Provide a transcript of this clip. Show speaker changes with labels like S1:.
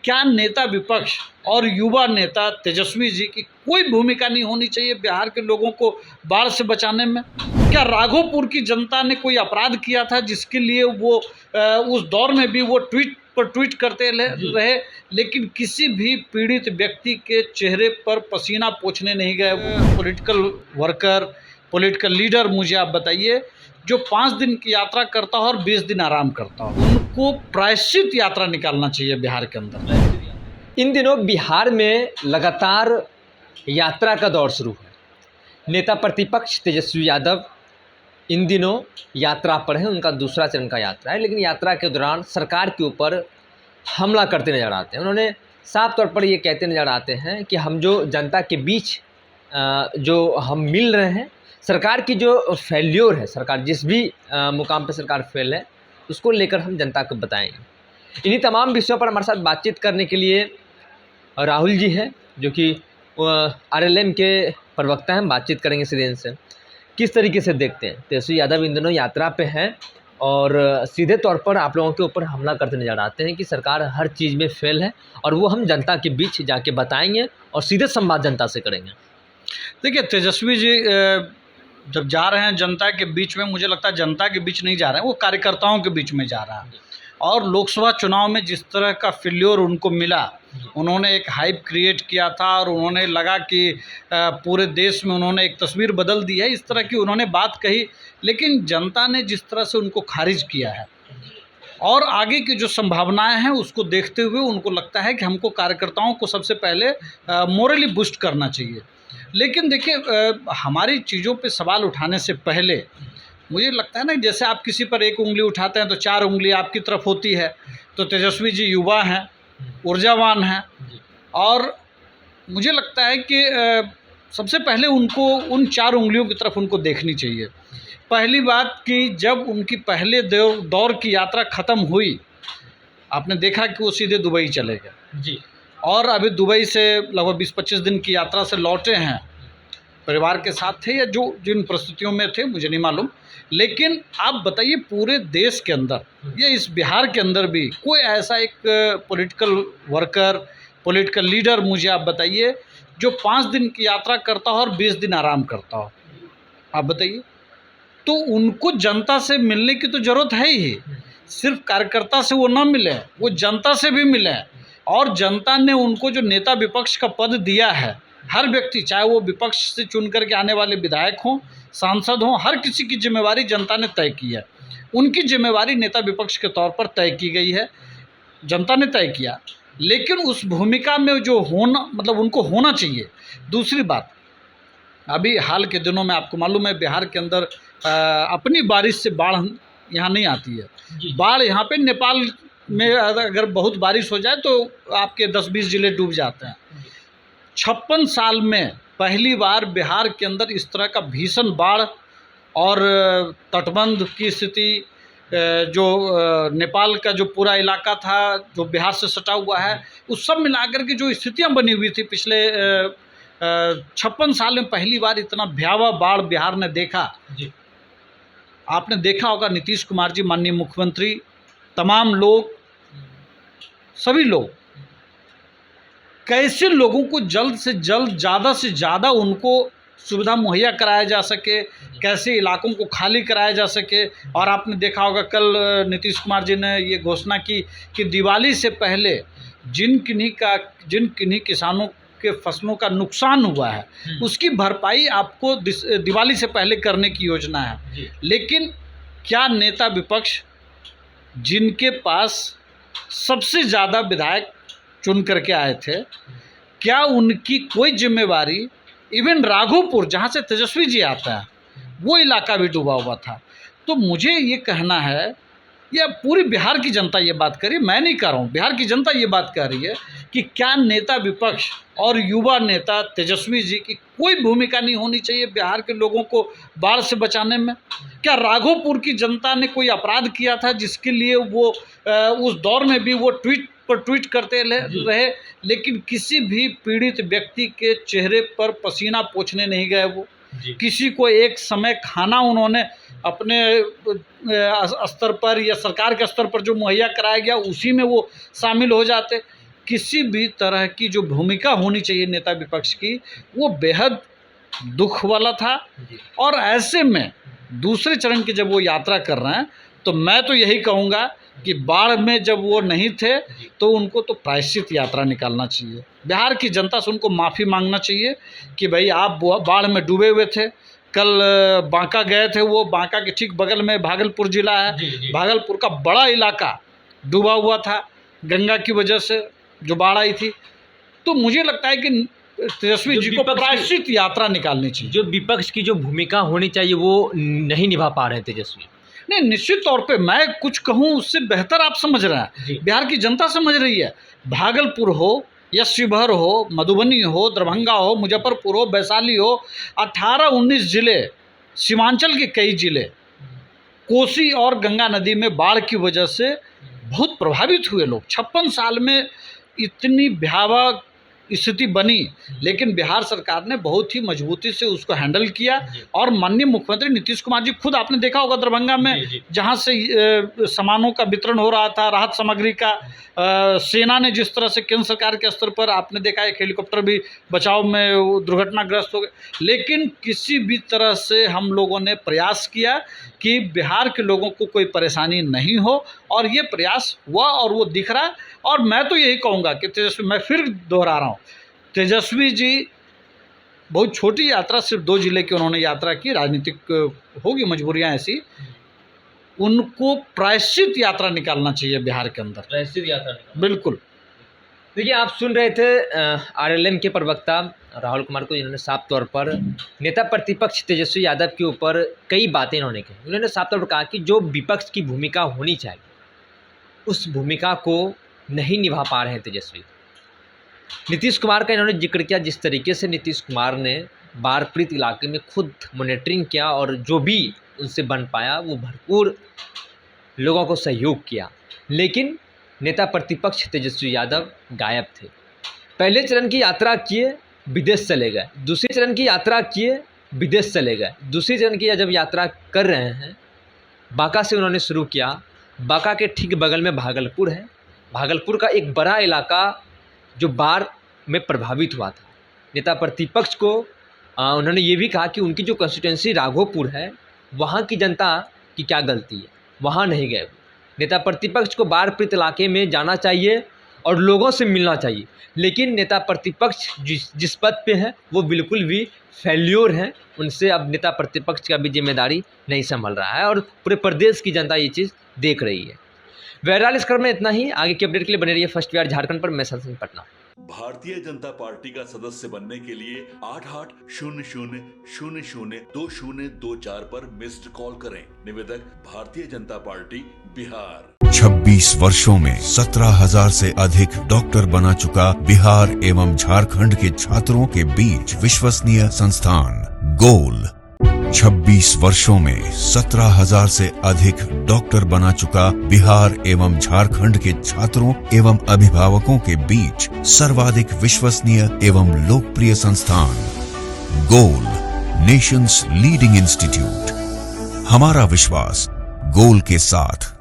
S1: क्या नेता विपक्ष और युवा नेता तेजस्वी जी की कोई भूमिका नहीं होनी चाहिए बिहार के लोगों को बाढ़ से बचाने में? क्या राघोपुर की जनता ने कोई अपराध किया था जिसके लिए वो उस दौर में भी वो ट्वीट करते रहे, लेकिन किसी भी पीड़ित व्यक्ति के चेहरे पर पसीना पोंछने नहीं गए? वो पॉलिटिकल वर्कर, पॉलिटिकल लीडर, मुझे आप बताइए, जो 5 दिन की यात्रा करता हो और 20 दिन आराम करता हो, उनको प्रायश्चित यात्रा निकालना चाहिए बिहार के अंदर।
S2: इन दिनों बिहार में लगातार यात्रा का दौर शुरू है। नेता प्रतिपक्ष तेजस्वी यादव इन दिनों यात्रा पर हैं, उनका दूसरा चरण का यात्रा है, लेकिन यात्रा के दौरान सरकार के ऊपर हमला करते नजर आते हैं। उन्होंने साफ तौर पर ये कहते नजर आते हैं कि हम जो जनता के बीच जो हम मिल रहे हैं, सरकार की जो फेल्योर है, सरकार जिस भी मुकाम पर सरकार फेल है, उसको लेकर हम जनता को बताएंगे। इन्हीं तमाम विषयों पर हमारे साथ बातचीत करने के लिए राहुल जी हैं, जो कि आरएलएम के प्रवक्ता हैं। बातचीत करेंगे सीधे इनसे। किस तरीके से देखते हैं तेजस्वी यादव इन दिनों यात्रा पे हैं और सीधे तौर पर आप लोगों के ऊपर हमला करते नजर आते हैं कि सरकार हर चीज़ में फेल है, और वो हम जनता के बीच जाके बताएंगे और सीधे संवाद जनता से करेंगे।
S1: देखिए, तेजस्वी जी जब जा रहे हैं जनता के बीच में, मुझे लगता है जनता के बीच नहीं जा रहे हैं, वो कार्यकर्ताओं के बीच में जा रहा है। और लोकसभा चुनाव में जिस तरह का फेल्योर उनको मिला, उन्होंने एक हाइप क्रिएट किया था और उन्होंने लगा कि पूरे देश में उन्होंने एक तस्वीर बदल दी है, इस तरह की उन्होंने बात कही, लेकिन जनता ने जिस तरह से उनको खारिज किया है और आगे की जो संभावनाएं हैं उसको देखते हुए उनको लगता है कि हमको कार्यकर्ताओं को सबसे पहले मोरली बूस्ट करना चाहिए। लेकिन देखिए, हमारी चीज़ों पे सवाल उठाने से पहले मुझे लगता है ना, जैसे आप किसी पर एक उंगली उठाते हैं तो 4 उंगली आपकी तरफ होती है। तो तेजस्वी जी युवा हैं, ऊर्जावान हैं, और मुझे लगता है कि सबसे पहले उनको उन 4 उंगलियों की तरफ उनको देखनी चाहिए। पहली बात कि जब उनकी पहले दौर की यात्रा ख़त्म हुई, आपने देखा कि वो सीधे दुबई चले गए जी, और अभी दुबई से लगभग 20-25 दिन की यात्रा से लौटे हैं। परिवार के साथ थे या जो जिन परिस्थितियों में थे मुझे नहीं मालूम, लेकिन आप बताइए पूरे देश के अंदर या इस बिहार के अंदर भी कोई ऐसा एक पॉलिटिकल वर्कर, पॉलिटिकल लीडर, मुझे आप बताइए, जो 5 दिन की यात्रा करता हो और 20 दिन आराम करता हो? आप बताइए। तो उनको जनता से मिलने की तो ज़रूरत है ही। सिर्फ कार्यकर्ता से वो ना मिले, वो जनता से भी मिले, और जनता ने उनको जो नेता विपक्ष का पद दिया है, हर व्यक्ति, चाहे वो विपक्ष से चुन करके आने वाले विधायक हों, सांसद हों, हर किसी की जिम्मेवारी जनता ने तय की है। उनकी जिम्मेवारी नेता विपक्ष के तौर पर तय की गई है, जनता ने तय किया, लेकिन उस भूमिका में जो होना, मतलब उनको होना चाहिए। दूसरी बात, अभी हाल के दिनों में आपको मालूम है बिहार के अंदर अपनी बारिश से बाढ़ यहाँ नहीं आती है। बाढ़ यहाँ पे नेपाल में अगर बहुत बारिश हो जाए तो आपके 10-20 जिले डूब जाते हैं। 56 साल में पहली बार बिहार के अंदर इस तरह का भीषण बाढ़ और तटबंध की स्थिति, जो नेपाल का जो पूरा इलाका था जो बिहार से सटा हुआ है, उस सब मिलाकर के जो स्थितियां बनी हुई थी पिछले 56 साल में पहली बार इतना भयावह बाढ़ बिहार ने देखा जी। आपने देखा होगा, नीतीश कुमार जी, माननीय मुख्यमंत्री, तमाम लोग, सभी लोग कैसे लोगों को जल्द से जल्द, ज़्यादा से ज़्यादा उनको सुविधा मुहैया कराया जा सके, कैसे इलाकों को खाली कराया जा सके। और आपने देखा होगा कल नीतीश कुमार जी ने ये घोषणा की कि दिवाली से पहले जिन किन्हीं किसानों के फसलों का नुकसान हुआ है उसकी भरपाई आपको दिवाली से पहले करने की योजना है। लेकिन क्या नेता विपक्ष, जिनके पास सबसे ज़्यादा विधायक चुन करके आए थे, क्या उनकी कोई जिम्मेवारी, इवन राघोपुर जहाँ से तेजस्वी जी आता है, वो इलाका भी डूबा हुआ था। तो मुझे ये कहना है, या पूरी बिहार की जनता ये बात कर रही है, मैं नहीं कह रहा हूँ, बिहार की जनता ये बात कर रही है कि क्या नेता विपक्ष और युवा नेता तेजस्वी जी की कोई भूमिका नहीं होनी चाहिए बिहार के लोगों को बाढ़ से बचाने में? क्या राघोपुर की जनता ने कोई अपराध किया था जिसके लिए वो उस दौर में भी वो ट्वीट करते रहे, लेकिन किसी भी पीड़ित व्यक्ति के चेहरे पर पसीना पोंछने नहीं गए? वो किसी को एक समय खाना उन्होंने अपने स्तर पर या सरकार के स्तर पर जो मुहैया कराया गया उसी में वो शामिल हो जाते। किसी भी तरह की जो भूमिका होनी चाहिए नेता विपक्ष की वो बेहद दुख वाला था। और ऐसे में दूसरे चरण की जब वो यात्रा कर रहे हैं तो मैं तो यही कहूँगा कि बाढ़ में जब वो नहीं थे तो उनको तो प्रायश्चित यात्रा निकालना चाहिए। बिहार की जनता से उनको माफ़ी मांगना चाहिए कि भाई आप बाढ़ में डूबे हुए थे। कल बांका गए थे, वो बांका के ठीक बगल में भागलपुर जिला है, भागलपुर का बड़ा इलाका डूबा हुआ था गंगा की वजह से जो बाढ़ आई थी। तो मुझे लगता है कि तेजस्वी जी को प्रायश्चित यात्रा निकालनी चाहिए।
S2: जो विपक्ष की जो भूमिका होनी चाहिए वो नहीं निभा पा रहे तेजस्वी।
S1: नहीं, निश्चित तौर पे मैं कुछ कहूँ उससे बेहतर आप समझ रहे हैं, बिहार की जनता समझ रही है। भागलपुर हो या शिवहर हो, मधुबनी हो, दरभंगा हो, मुजफ्फरपुर हो, वैशाली हो, 18-19 जिले, सीमांचल के कई जिले कोसी और गंगा नदी में बाढ़ की वजह से बहुत प्रभावित हुए लोग। 56 साल में इतनी भयावह स्थिति बनी, लेकिन बिहार सरकार ने बहुत ही मजबूती से उसको हैंडल किया। और माननीय मुख्यमंत्री नीतीश कुमार जी खुद आपने देखा होगा दरभंगा में जहां से सामानों का वितरण हो रहा था, राहत सामग्री का, सेना ने जिस तरह से केंद्र सरकार के स्तर पर आपने देखा एक हेलीकॉप्टर भी बचाव में दुर्घटनाग्रस्त हो गए। लेकिन किसी भी तरह से हम लोगों ने प्रयास किया कि बिहार के लोगों को कोई परेशानी नहीं हो, और ये प्रयास हुआ और वो दिख रहा है। और मैं तो यही कहूँगा कि तेजस्वी, मैं फिर दोहरा रहा हूँ, तेजस्वी जी बहुत छोटी यात्रा, सिर्फ 2 जिले की उन्होंने यात्रा की, राजनीतिक होगी मजबूरियाँ ऐसी, उनको प्रायश्चित यात्रा निकालना चाहिए बिहार के अंदर।
S2: प्रायश्चित यात्रा
S1: बिल्कुल।
S2: देखिए, आप सुन रहे थे आरएलएम के प्रवक्ता राहुल कुमार को, जिन्होंने साफ तौर पर नेता प्रतिपक्ष तेजस्वी यादव के ऊपर कई बातें इन्होंने कही। उन्होंने साफ तौर पर कहा कि जो विपक्ष की भूमिका होनी चाहिए उस भूमिका को नहीं निभा पा रहे हैं तेजस्वी। नीतीश कुमार का इन्होंने जिक्र किया, जिस तरीके से नीतीश कुमार ने बाढ़ पीड़ित इलाके में खुद मॉनिटरिंग किया और जो भी उनसे बन पाया वो भरपूर लोगों को सहयोग किया। लेकिन नेता प्रतिपक्ष तेजस्वी यादव गायब थे। पहले चरण की यात्रा किए, विदेश चले गए। दूसरे चरण की यात्रा किए, विदेश चले गए। दूसरी चरण की जब यात्रा कर रहे हैं, बांका से उन्होंने शुरू किया। बांका के ठीक बगल में भागलपुर है। भागलपुर का एक बड़ा इलाका जो बाढ़ में प्रभावित हुआ था। नेता प्रतिपक्ष को उन्होंने ये भी कहा कि उनकी जो कंस्टिट्यूंसी राघोपुर है, वहाँ की जनता की क्या गलती है, वहाँ नहीं गए। नेता प्रतिपक्ष को बाढ़ पीड़ित इलाके में जाना चाहिए और लोगों से मिलना चाहिए। लेकिन नेता प्रतिपक्ष जिस पद पे हैं वो बिल्कुल भी फेल्योर हैं। उनसे अब नेता प्रतिपक्ष का भी जिम्मेदारी नहीं संभल रहा है और पूरे प्रदेश की जनता ये चीज़ देख रही है। बहरहाल इस क्रम में इतना ही। आगे की अपडेट के लिए बने रहिए फर्स्ट बिहार झारखंड पर। मैं संजय पटना।
S3: भारतीय जनता पार्टी का सदस्य बनने के लिए 8800002024 पर मिस्ड कॉल करें। निवेदक भारतीय जनता पार्टी बिहार।
S4: 26 वर्षों में 17,000 से अधिक डॉक्टर बना चुका बिहार एवं झारखंड के छात्रों के बीच विश्वसनीय संस्थान गोल। 26 वर्षों में 17,000 से अधिक डॉक्टर बना चुका बिहार एवं झारखंड के छात्रों एवं अभिभावकों के बीच सर्वाधिक विश्वसनीय एवं लोकप्रिय संस्थान गोल, नेशंस लीडिंग इंस्टीट्यूट। हमारा विश्वास गोल के साथ।